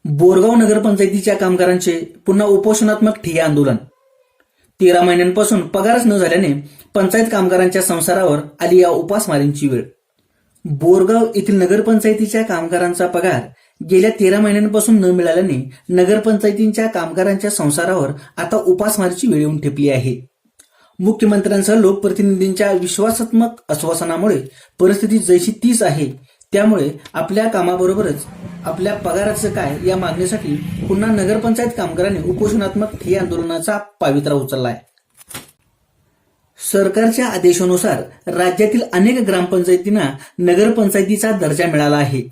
बोरगाव नगरपंचायतीच्या कामगारांचे पुन्हा उपोषणात्मक ठिय्या आंदोलन. 13 महिन्यांपासून पगारच न झाल्याने पंचायत कामगारांच्या संसारावर आली या उपासमारींची वेळ. बोरगाव येथील नगरपंचायतीच्या कामगारांचा पगार गेल्या 13 महिन्यांपासून न मिळाल्याने नगरपंचायतीच्या कामगारांच्या संसारावर आता उपासमारीची वेळ येऊन ठेपली आहे. मुख्यमंत्र्यांसह लोकप्रतिनिधींच्या विश्वासात्मक आश्वासनामुळे परिस्थिती जैशी तीच आहे. त्यामुळे आपल्या कामाबरोबरच आपल्या पगाराचं काय या मागणीसाठी पुन्हा नगरपंचायत कामगारांनी उपोषणात्मक ठिय्या आंदोलनाचा पावित्रा उचललाय. सरकारच्या आदेशानुसार राज्यातील अनेक ग्रामपंचायतींना नगरपंचायतीचा दर्जा मिळाला आहे.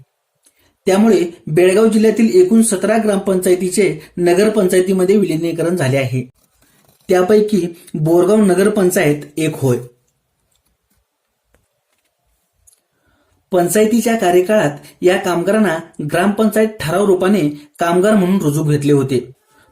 त्यामुळे बेळगाव जिल्ह्यातील एकूण 17 ग्रामपंचायतीचे नगरपंचायतीमध्ये विलीनीकरण झाले आहे. त्यापैकी बोरगाव नगरपंचायत एक होय. पंचायतीच्या कार्यकाळात या कामगारांना ग्रामपंचायत ठराव रूपाने कामगार म्हणून रुजू घेतले होते.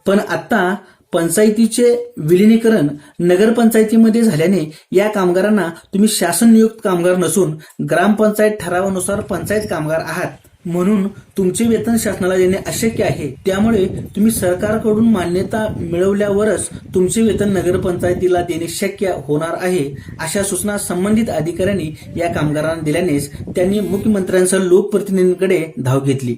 पण आता पंचायतीचे विलीनीकरण नगरपंचायतीमध्ये झाल्याने या कामगारांना तुम्ही शासन नियुक्त कामगार नसून ग्रामपंचायत ठरावानुसार पंचायत कामगार आहात म्हणून तुमचे वेतन शासनाला देणे अशक्य आहे. त्यामुळे तुम्ही सरकारकडून मान्यता मिळवल्यावरच तुमचे वेतन नगरपंचायतीला देणे शक्य होणार आहे, अशा सूचना संबंधित अधिकाऱ्यांनी या कामगारांना दिल्यानेच त्यांनी मुख्यमंत्र्यांसह लोकप्रतिनिधींकडे धाव घेतली.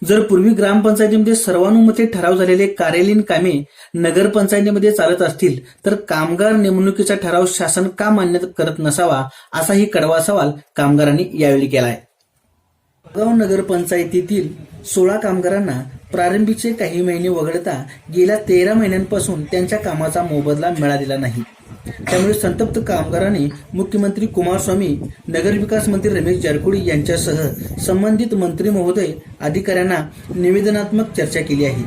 जर पूर्वी ग्रामपंचायतीमध्ये सर्वानुमते ठराव झालेले कार्यालयीन कामे नगरपंचायतीमध्ये चालत असतील तर कामगार नेमणुकीचा ठराव शासन का मान्य करत नसावा, असाही कडवा सवाल कामगारांनी यावेळी केलाय. बोरगाव नगरपंचायतीतील 16 कामगारांना प्रारंभीचे काही महिने वगळता गेल्या 13 महिन्यांपासून त्यांच्या कामाचा मोबदला मिळालेला नाही. त्यामुळे संतप्त कामगारांनी मुख्यमंत्री कुमारस्वामी, नगरविकास मंत्री रमेश जारकिहोळी यांच्यासह संबंधित मंत्री महोदय अधिकाऱ्यांना निवेदनात्मक चर्चा केली आहे.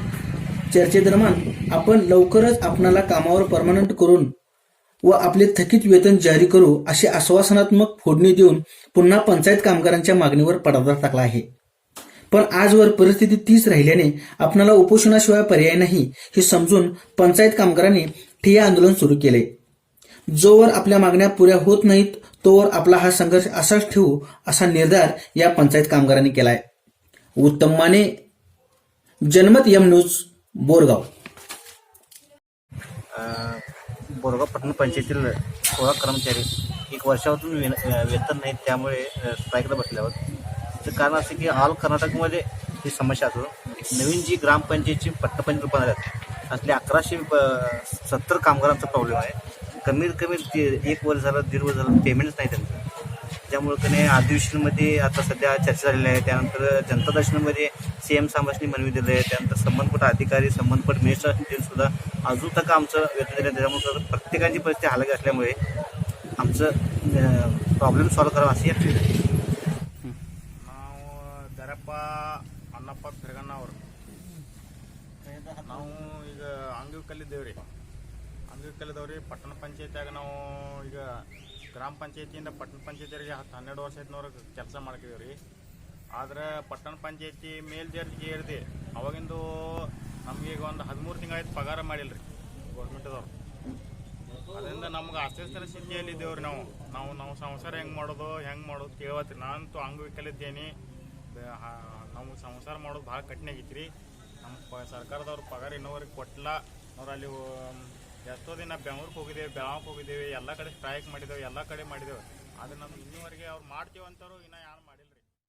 चर्चेदरम्यान आपण लवकरच आपणाला कामावर परमनंट करून व आपले थकीत वेतन जारी करू अशी आश्वासनात्मक फोडणी देऊन पुन्हा पंचायत कामगारांच्या मागणीवर पडदा टाकला आहे. पण आजवर परिस्थिती तीच राहिल्याने आपणाला उपोषणाशिवाय पर्याय नाही हे समजून पंचायत कामगारांनी ठिय्या आंदोलन सुरू केले. जोवर आपल्या मागण्या पुऱ्या होत नाहीत तोवर आपला हा संघर्ष असाच ठेवू असा निर्धार या पंचायत कामगारांनी केलाय. उत्तम माने, जनमत एम न्यूज, बोरगाव. बोरगाव पట్టण पंचायतीतील 16 कर्मचारी 1 वर्षातून वेतन नाहीत, त्यामुळे स्ट्राईकला बसल्यावर त्याचं कारण असं की ऑल कर्नाटकमध्ये ही समस्या असून नवीन जी ग्रामपंचायतची पट्टपंचायत रूपात आहेत असले 1170 कामगारांचा प्रॉब्लेम आहे. कमीत कमी 1 वर्ष झालं, 1.5 वर्ष झालं पेमेंटच नाही त्यांचं. त्यामुळे त्याने अधिवेशनमध्ये आता सध्या चर्चा झालेली आहे. त्यानंतर जनता दर्शनामध्ये CM साहेबांनी मनवी दिलं आहे. त्यानंतर संबंधपट अधिकारी, संबंधपट मिनिस्टर सुद्धा अजून तक आमचं वेतन दिलं. त्याच्यामुळे प्रत्येकाची परिस्थिती हालाकी असल्यामुळे आमचं प्रॉब्लेम सॉल्व्ह करावं अशी ॲक्च्युली ನಾವು ದರಪ್ಪ ಅನ್ನಪ್ಪ ಫಿರ್ಗಣ್ಣವ್ರು ನಾವು ಈಗ ಅಂಗವಿಕಲಿದ್ದೇವ್ರಿ ಪಟ್ಟಣ ಪಂಚಾಯತ್ಯಾಗ ನಾವು ಈಗ ಗ್ರಾಮ ಪಂಚಾಯತಿಯಿಂದ ಪಟ್ಟಣ ಪಂಚಾಯತಿಯರಿಗೆ 10-12 ವರ್ಷ ಆಯ್ತು ಕೆಲಸ ಮಾಡ್ತಿದ್ದೀವಿ. ಆದ್ರೆ ಪಟ್ಟಣ ಪಂಚಾಯತಿ ಮೇಲ್ದರ್ಜೆಗೆ ಏರಿದೆ ಅವಾಗಿಂದು ನಮಗೆ ಈಗ ಒಂದು 13 ತಿಂಗಳಾಯ್ತು ಪಗಾರ ಮಾಡಿಲ್ಲ ರೀ ಗೌರ್ಮೆಂಟ್ದವ್ರು. ಅದರಿಂದ ನಮ್ಗೆ ಅಸ್ವಸ್ಥರ ಸ್ಥಿತಿಯಲ್ಲಿ ಇದ್ದೇವ್ರಿ. ನಾವು ಸಂಸಾರ ಹೆಂಗೆ ಮಾಡೋದು ಕೇಳತ್ರಿ. ನಾನಂತೂ ಅಂಗವಿಕಲಿದ್ದೇನೆ. ನಾವು ಸಂಸಾರ ಮಾಡೋದು ಭಾಳ ಕಠಿಣ ಆಗೈತಿ ರೀ. ನಮ್ಮ ಸರ್ಕಾರದವ್ರು ಪಗಾರ ಇನ್ನೋವರೆಗೆ ಕೊಟ್ಟಿಲ್ಲ. ಅವ್ರು ಅಲ್ಲಿ ಎಷ್ಟೋ ದಿನ ಬೆಂಗ್ಳೂರಿಗೆ ಹೋಗಿದ್ದೇವೆ, ಬೆಳಗಾವಿಗೆ ಹೋಗಿದ್ದೇವೆ, ಎಲ್ಲ ಕಡೆ ಸ್ಟ್ರೈಕ್ ಮಾಡಿದ್ದೇವೆ, ಎಲ್ಲ ಕಡೆ ಮಾಡಿದ್ದೇವೆ. ಆದರೆ ನಮ್ಗೆ ಇನ್ನೂವರೆಗೆ ಅವ್ರು ಮಾಡ್ತೀವಿ ಅಂತವ್ರು ಇನ್ನೂ ಯಾರು